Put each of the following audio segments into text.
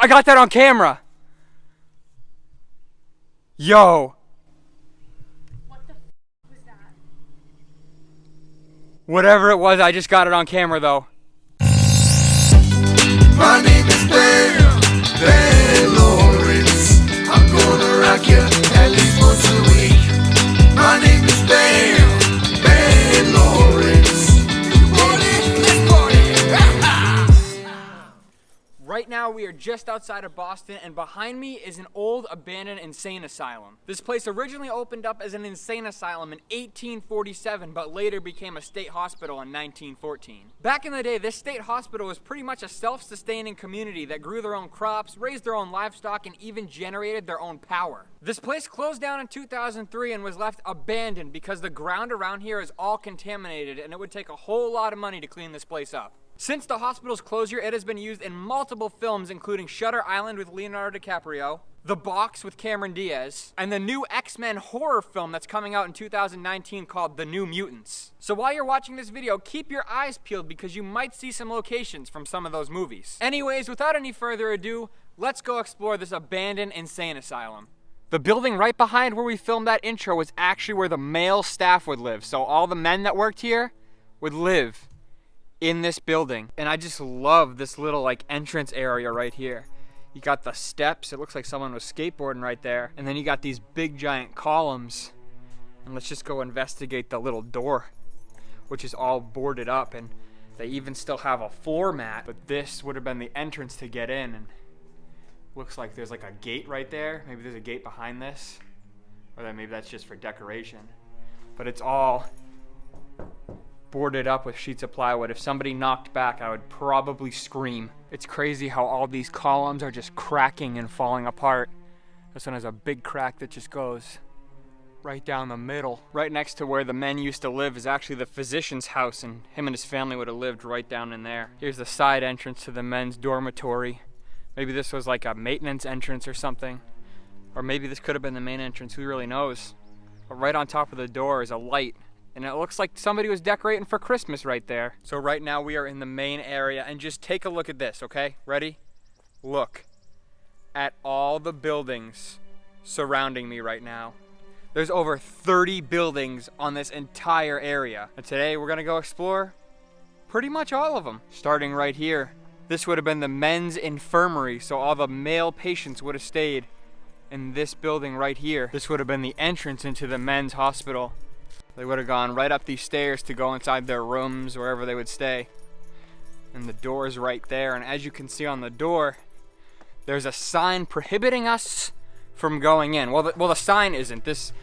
I got that on camera. Yo. What the f was that? Whatever it was, I just got it on camera though. My name is Ben Lawrence. I'm gonna rock you at least once a week. My name is Ben Lawrence. Let's party. Right now we are just outside of Boston, and behind me is an old abandoned insane asylum. This place originally opened up as an insane asylum in 1847, but later became a state hospital in 1914. Back in the day, this state hospital was pretty much a self-sustaining community that grew their own crops, raised their own livestock, and even generated their own power. This place closed down in 2003 and was left abandoned because the ground around here is all contaminated, and it would take a whole lot of money to clean this place up. Since the hospital's closure, it has been used in multiple films, including Shutter Island with Leonardo DiCaprio, The Box with Cameron Diaz, and the new X-Men horror film that's coming out in 2019 called The New Mutants. So while you're watching this video, keep your eyes peeled because you might see some locations from some of those movies. Anyways, without any further ado, let's go explore this abandoned insane asylum. The building right behind where we filmed that intro was actually where the male staff would live, so all the men that worked here would live in this building. And I just love this little like entrance area right here. You got the steps, it looks like someone was skateboarding right there, and then you got these big giant columns. And let's just go investigate the little door, which is all boarded up, and they even still have a floor mat. But this would have been the entrance to get in, and looks like there's like a gate right there. Maybe there's a gate behind this, or then maybe that's just for decoration. But it's all boarded up with sheets of plywood. If somebody knocked back, I would probably scream. It's crazy how all these columns are just cracking and falling apart. This one has a big crack that just goes right down the middle. Right next to where the men used to live is actually the physician's house, and him and his family would have lived right down in there. Here's the side entrance to the men's dormitory. Maybe this was like a maintenance entrance or something. Or maybe this could have been the main entrance, who really knows? But right on top of the door is a light, and it looks like somebody was decorating for Christmas right there. So right now we are in the main area, and just take a look at this, okay? Ready? Look at all the buildings surrounding me right now. There's over 30 buildings on this entire area. And today we're gonna go explore pretty much all of them. Starting right here. This would have been the men's infirmary, so all the male patients would have stayed in this building right here. This would have been the entrance into the men's hospital. They would have gone right up these stairs to go inside their rooms, wherever they would stay. And the door's right there, and as you can see on the door, there's a sign prohibiting us from going in. Well, the sign isn't. This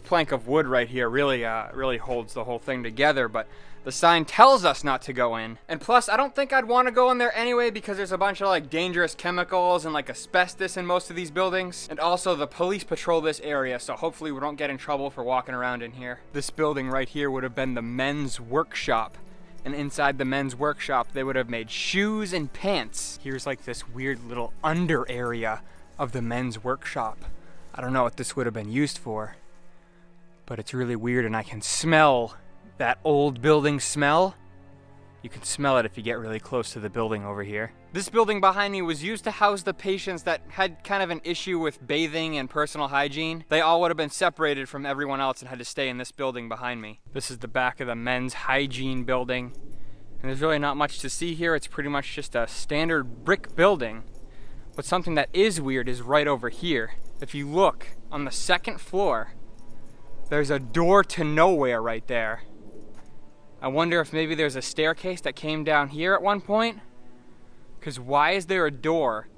plank of wood right here really holds the whole thing together, but the sign tells us not to go in. And plus, I don't think I'd want to go in there anyway because there's a bunch of like dangerous chemicals and like asbestos in most of these buildings. And also the police patrol this area, so hopefully we don't get in trouble for walking around in here. This building right here would have been the men's workshop. And inside the men's workshop, they would have made shoes and pants. Here's like this weird little under area of the men's workshop. I don't know what this would have been used for, but it's really weird, and I can smell that old building smell. You can smell it if you get really close to the building over here. This building behind me was used to house the patients that had kind of an issue with bathing and personal hygiene. They all would have been separated from everyone else and had to stay in this building behind me. This is the back of the men's hygiene building. And there's really not much to see here. It's pretty much just a standard brick building. But something that is weird is right over here. If you look on the second floor, there's a door to nowhere right there. I wonder if maybe there's a staircase that came down here at one point. Because why is there a door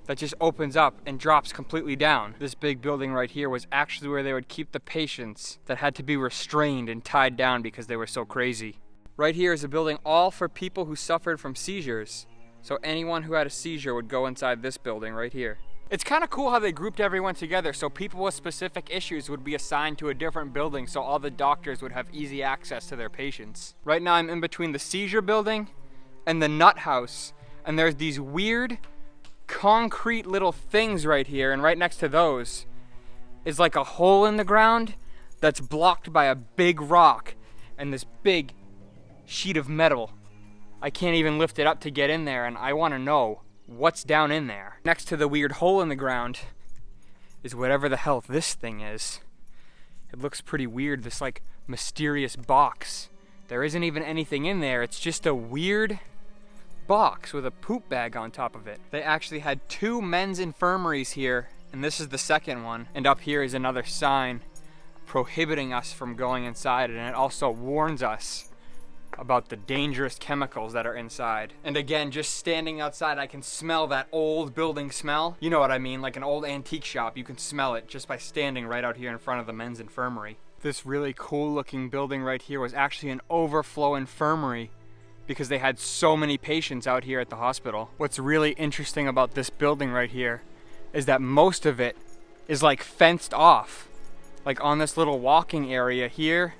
that just opens up and drops completely down? This big building right here was actually where they would keep the patients that had to be restrained and tied down because they were so crazy. Right here is a building all for people who suffered from seizures. So anyone who had a seizure would go inside this building right here. It's kind of cool how they grouped everyone together, so people with specific issues would be assigned to a different building so all the doctors would have easy access to their patients. Right now I'm in between the seizure building and the nut house, and there's these weird concrete little things right here, and right next to those is like a hole in the ground that's blocked by a big rock and this big sheet of metal. I can't even lift it up to get in there, and I want to know what's down in there. Next to the weird hole in the ground is whatever the hell this thing is. It looks pretty weird, this like mysterious box. There isn't even anything in there, it's just a weird box with a poop bag on top of it. They actually had 2 men's infirmaries here, and this is the second one. And up here is another sign prohibiting us from going inside, and it also warns us about the dangerous chemicals that are inside. And again, just standing outside, I can smell that old building smell. You know what I mean, like an old antique shop. You can smell it just by standing right out here in front of the men's infirmary. This really cool looking building right here was actually an overflow infirmary because they had so many patients out here at the hospital. What's really interesting about this building right here is that most of it is like fenced off. Like on this little walking area here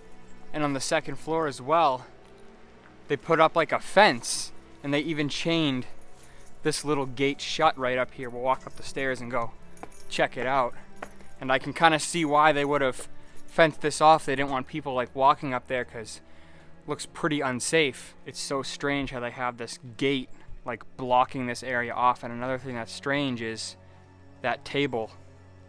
and on the second floor as well. They put up like a fence, and they even chained this little gate shut right up here. We'll walk up the stairs and go check it out. And I can kind of see why they would have fenced this off. They didn't want people like walking up there because it looks pretty unsafe. It's so strange how they have this gate like blocking this area off. And another thing that's strange is that table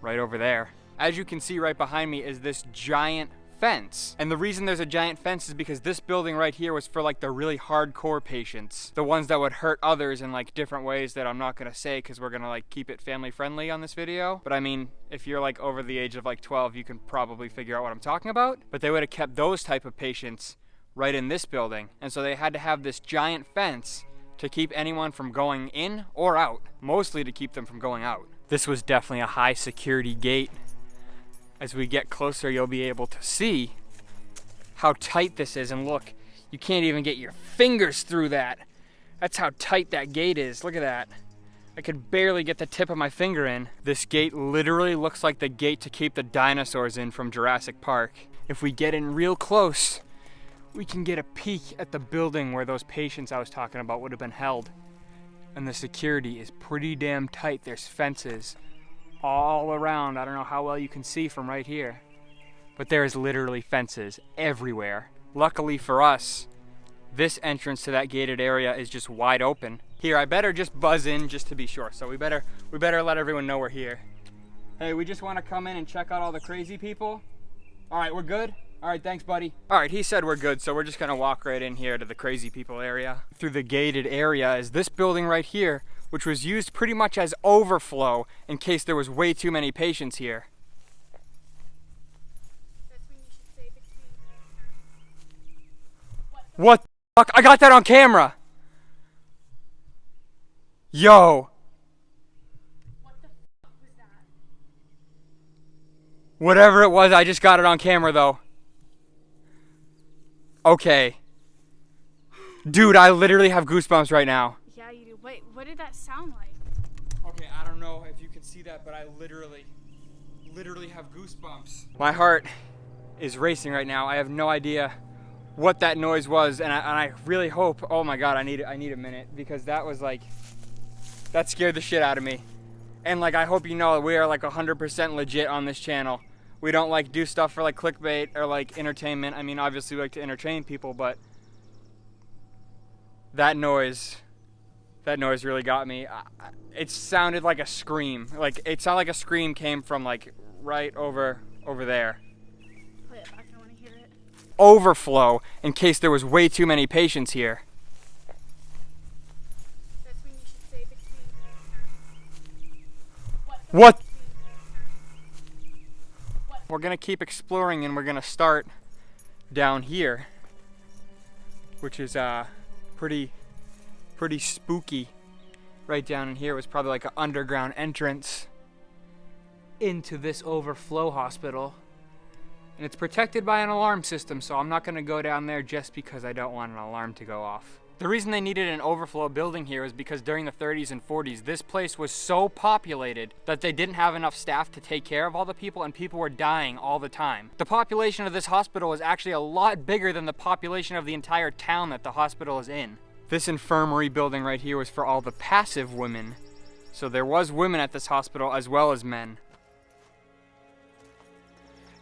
right over there. As you can see right behind me is this giant fence. And the reason there's a giant fence is because this building right here was for like the really hardcore patients, the ones that would hurt others in like different ways that I'm not gonna say because we're gonna like keep it family friendly on this video. But I mean, if you're like over the age of like 12, you can probably figure out what I'm talking about. But they would have kept those type of patients right in this building. And so they had to have this giant fence to keep anyone from going in or out, mostly to keep them from going out. This was definitely a high security gate. As we get closer, you'll be able to see how tight this is. And look, you can't even get your fingers through that. That's how tight that gate is. Look at that. I could barely get the tip of my finger in. This gate literally looks like the gate to keep the dinosaurs in from Jurassic Park. If we get in real close, we can get a peek at the building where those patients I was talking about would have been held. And the security is pretty damn tight. There's fences all around. I don't know how well you can see from right here, but there is literally fences everywhere. Luckily for us, this entrance to that gated area is just wide open. Here, I better just buzz in just to be sure. So we better let everyone know we're here. Hey, we just want to come in and check out all the crazy people. All right, we're good? All right, thanks, buddy. All right, he said we're good, so we're just gonna walk right in here to the crazy people area. Through the gated area is this building right here, which was used pretty much as overflow in case there was way too many patients here. That's when you should say between What the fuck? I got that on camera! Yo! What the fuck was that? Whatever it was, I just got it on camera though. Okay. Dude, I literally have goosebumps right now. Yeah, you do. Wait, what did that sound like? Okay, I don't know if you can see that, but I literally have goosebumps. My heart is racing right now. I have no idea what that noise was, and I really hope, oh my God, I need a minute, because that was like, that scared the shit out of me. And like, I hope you know we are like 100% legit on this channel. We don't like do stuff for like clickbait or like entertainment. I mean, obviously we like to entertain people, but that noise really got me. It sounded like a scream. Like, it sounded like a scream came from like right over there. Play it back, I want to hear it. Overflow in case there was way too many patients here. That's when you should say between What? We're gonna keep exploring, and we're gonna start down here, which is pretty spooky. Right down in here was probably like an underground entrance into this Overflow Hospital, and it's protected by an alarm system, so I'm not gonna go down there just because I don't want an alarm to go off. The reason they needed an overflow building here is because during the 30s and 40s, this place was so populated that they didn't have enough staff to take care of all the people, and people were dying all the time. The population of this hospital was actually a lot bigger than the population of the entire town that the hospital is in. This infirmary building right here was for all the passive women. So there was women at this hospital as well as men.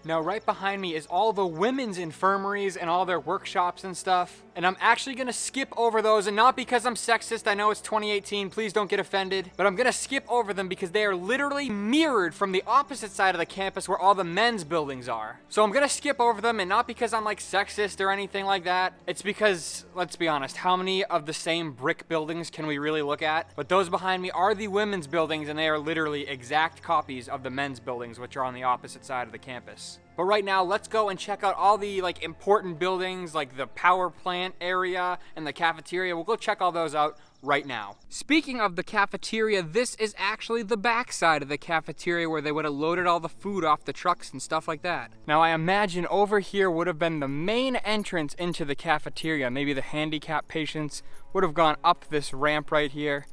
Now right behind me is all the women's infirmaries and all their workshops and stuff. And And I'm actually gonna skip over those, and not because I'm sexist, I know it's 2018, please don't get offended, but I'm gonna skip over them because they are literally mirrored from the opposite side of the campus where all the men's buildings are. So I'm gonna skip over them, and not because I'm like sexist or anything like that, it's because, let's be honest, how many of the same brick buildings can we really look at? But those behind me are the women's buildings, and they are literally exact copies of the men's buildings, which are on the opposite side of the campus. But right now, let's go and check out all the like important buildings, like the power plant area and the cafeteria. We'll go check all those out right now. Speaking of the cafeteria, this is actually the back side of the cafeteria where they would have loaded all the food off the trucks and stuff like that. Now I imagine over here would have been the main entrance into the cafeteria. Maybe the handicapped patients would have gone up this ramp right here,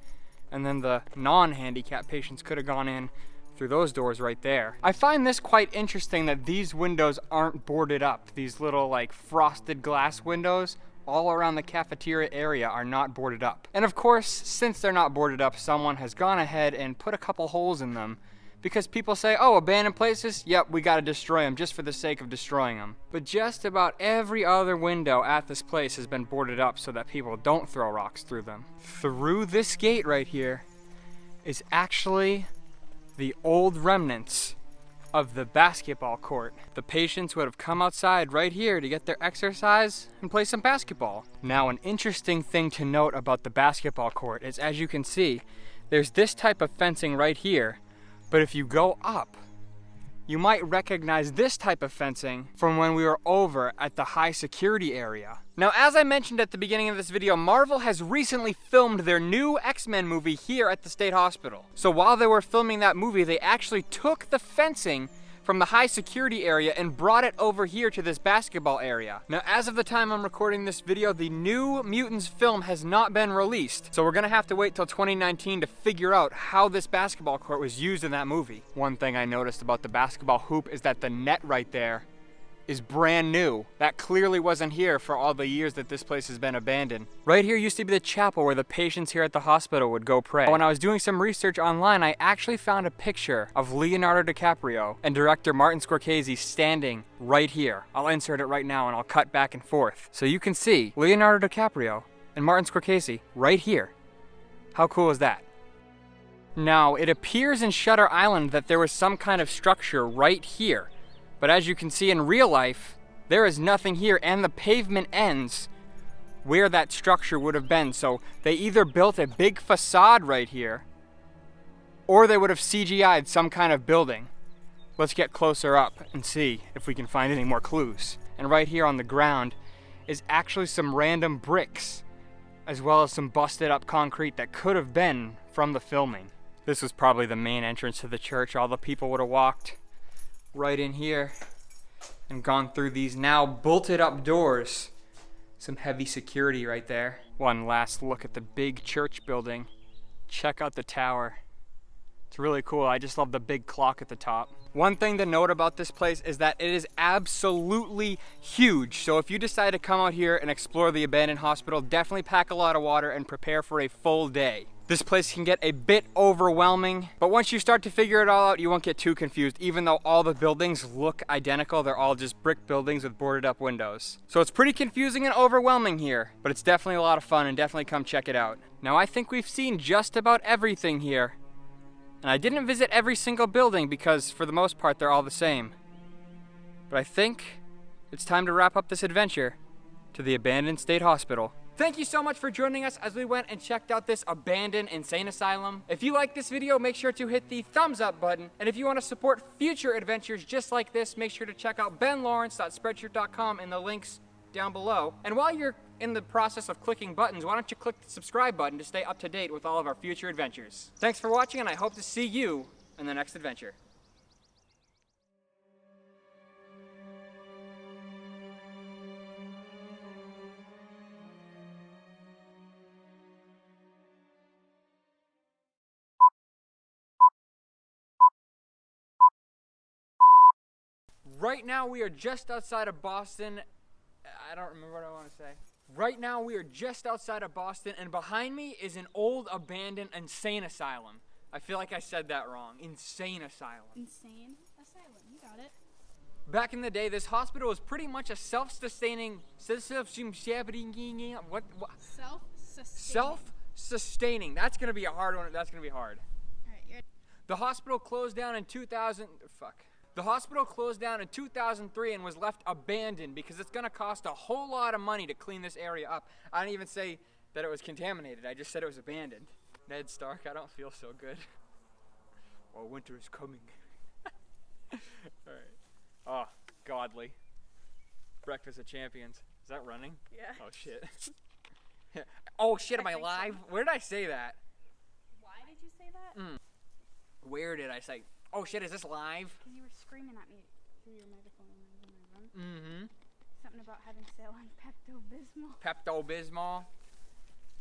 and then the non-handicapped patients could have gone in through those doors right there. I find this quite interesting that these windows aren't boarded up. These little like frosted glass windows all around the cafeteria area are not boarded up. And of course, since they're not boarded up, someone has gone ahead and put a couple holes in them because people say, oh, abandoned places? Yep, we gotta destroy them just for the sake of destroying them. But just about every other window at this place has been boarded up so that people don't throw rocks through them. Through this gate right here is actually the old remnants of the basketball court. The patients would have come outside right here to get their exercise and play some basketball. Now, an interesting thing to note about the basketball court is, as you can see, there's this type of fencing right here, but if you go up, you might recognize this type of fencing from when we were over at the high security area. Now, as I mentioned at the beginning of this video, Marvel has recently filmed their new X-Men movie here at the State Hospital. So while they were filming that movie, they actually took the fencing from the high security area and brought it over here to this basketball area. Now, as of the time I'm recording this video, the new Mutants film has not been released. So we're gonna have to wait till 2019 to figure out how this basketball court was used in that movie. One thing I noticed about the basketball hoop is that the net right there is brand new. That clearly wasn't here for all the years that this place has been abandoned. Right here used to be the chapel where the patients here at the hospital would go pray. When I was doing some research online, I actually found a picture of Leonardo DiCaprio and director Martin Scorsese standing right here. I'll insert it right now and I'll cut back and forth. So you can see Leonardo DiCaprio and Martin Scorsese right here. How cool is that? Now, it appears in Shutter Island that there was some kind of structure right here. But as you can see in real life, there is nothing here, and the pavement ends where that structure would have been. So they either built a big facade right here, or they would have CGI'd some kind of building. Let's get closer up and see if we can find any more clues. And right here on the ground is actually some random bricks, as well as some busted up concrete that could have been from the filming. This was probably the main entrance to the church. All the people would have walked right in here and gone through these now bolted up doors. Some heavy security right there. One last look at the big church building. Check out the tower. It's really cool. I just love the big clock at the top. One thing to note about this place is that it is absolutely huge. So if you decide to come out here and explore the abandoned hospital, definitely pack a lot of water and prepare for a full day. This place can get a bit overwhelming, but once you start to figure it all out, you won't get too confused. Even though all the buildings look identical, they're all just brick buildings with boarded up windows. So it's pretty confusing and overwhelming here, but it's definitely a lot of fun, and definitely come check it out. Now, I think we've seen just about everything here. And I didn't visit every single building because for the most part, they're all the same. But I think it's time to wrap up this adventure to the abandoned state hospital. Thank you so much for joining us as we went and checked out this abandoned insane asylum. If you like this video, make sure to hit the thumbs up button. And if you want to support future adventures just like this, make sure to check out benlawrence.spreadshirt.com in the links down below. And while you're in the process of clicking buttons, why don't you click the subscribe button to stay up to date with all of our future adventures. Thanks for watching, and I hope to see you in the next adventure. Right now we are just outside of Boston. I don't remember what I want to say. Right now we are just outside of Boston, and behind me is an old abandoned insane asylum. I feel like I said that wrong. Insane asylum. Insane asylum. You got it. Back in the day, this hospital was pretty much a self-sustaining, what? Self-sustaining. That's gonna be a hard one. That's gonna be hard. The hospital closed down in 2000. The hospital closed down in 2003 and was left abandoned because it's gonna cost a whole lot of money to clean this area up. I didn't even say that it was contaminated. I just said it was abandoned. Ned Stark, I don't feel so good. Oh, winter is coming. All right. Oh, godly. Breakfast of Champions. Is that running? Yeah. Oh shit. Oh shit, am I live? So. Where did I say that? Why did you say that? Where did I say? Oh shit, is this live? Because you were screaming at me through your microphone when I was in my room. Mm-hmm. Something about having sale on Pepto-Bismol. Pepto-Bismol.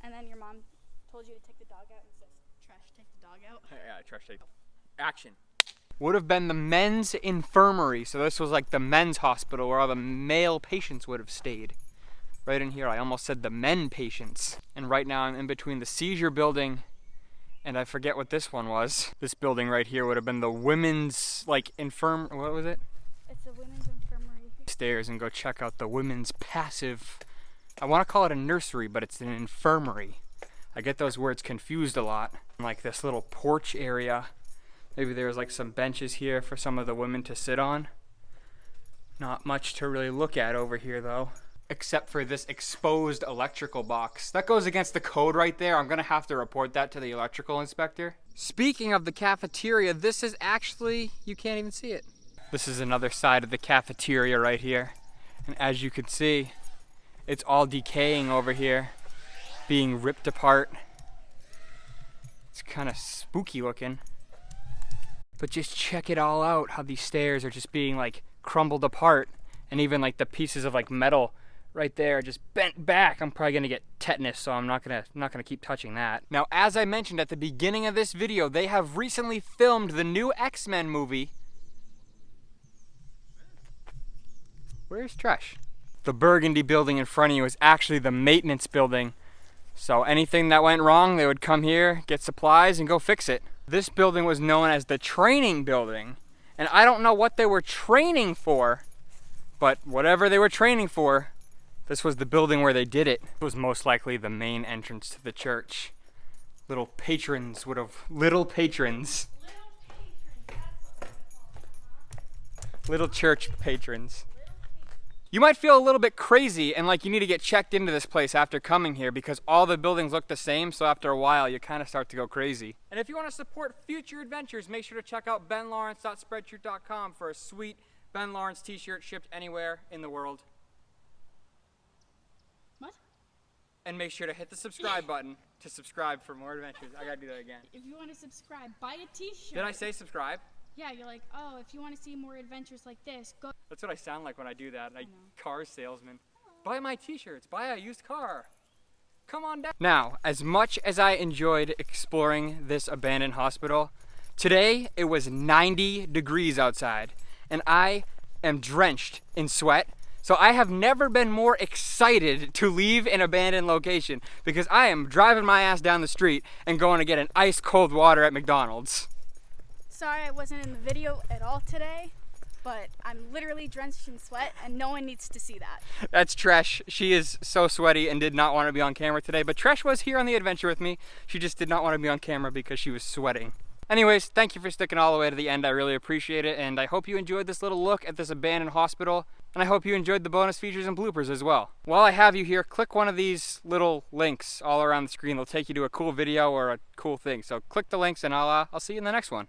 And then your mom told you to take the dog out and says, Trash, take the dog out. Yeah, trash take. Action. Would have been the men's infirmary. So this was like the men's hospital where all the male patients would have stayed. Right in here, I almost said the men patients. And right now I'm in between the seizure building and I forget what this one was. This building right here would have been the women's, like, what was it? It's a women's infirmary. Stairs and go check out the women's passive, I want to call it a nursery, but it's an infirmary. I get those words confused a lot. Like this little porch area. Maybe there's like some benches here for some of the women to sit on. Not much to really look at over here though, except for this exposed electrical box. That goes against the code right there. I'm gonna have to report that to the electrical inspector. Speaking of the cafeteria, this is actually, you can't even see it. This is another side of the cafeteria right here. And as you can see, it's all decaying over here, being ripped apart. It's kind of spooky looking. But just check it all out, how these stairs are just being like crumbled apart. And even like the pieces of like metal right there just bent back. I'm probably gonna get tetanus, so I'm not gonna keep touching that. Now, as I mentioned at the beginning of this video, they have recently filmed the new X-Men movie. Where's Tresh? The burgundy building in front of you is actually the maintenance building. So anything that went wrong, they would come here, get supplies, and go fix it. This building was known as the training building. And I don't know what they were training for, but whatever they were training for, this was the building where they did it. It was most likely the main entrance to the church. Little patrons. Little church patrons. You might feel a little bit crazy and like you need to get checked into this place after coming here because all the buildings look the same, so after a while you kind of start to go crazy. And if you want to support future adventures, make sure to check out benlawrence.spreadshirt.com for a sweet Ben Lawrence t-shirt shipped anywhere in the world. What? And make sure to hit the subscribe button to subscribe for more adventures. I gotta do that again. If you want to subscribe, buy a t-shirt. Did I say subscribe? Yeah, you're like, oh, if you want to see more adventures like this, go. That's what I sound like when I do that. Car salesman. Buy my t-shirts. Buy a used car. Come on down. Now, as much as I enjoyed exploring this abandoned hospital, today it was 90 degrees outside and I am drenched in sweat. So I have never been more excited to leave an abandoned location because I am driving my ass down the street and going to get an ice cold water at McDonald's. Sorry I wasn't in the video at all today, but I'm literally drenched in sweat and no one needs to see that. That's Tresh. She is so sweaty and did not want to be on camera today, but Tresh was here on the adventure with me. She just did not want to be on camera because she was sweating. Anyways, thank you for sticking all the way to the end. I really appreciate it, and I hope you enjoyed this little look at this abandoned hospital, and I hope you enjoyed the bonus features and bloopers as well. While I have you here, click one of these little links all around the screen. They'll take you to a cool video or a cool thing. So click the links and I'll see you in the next one.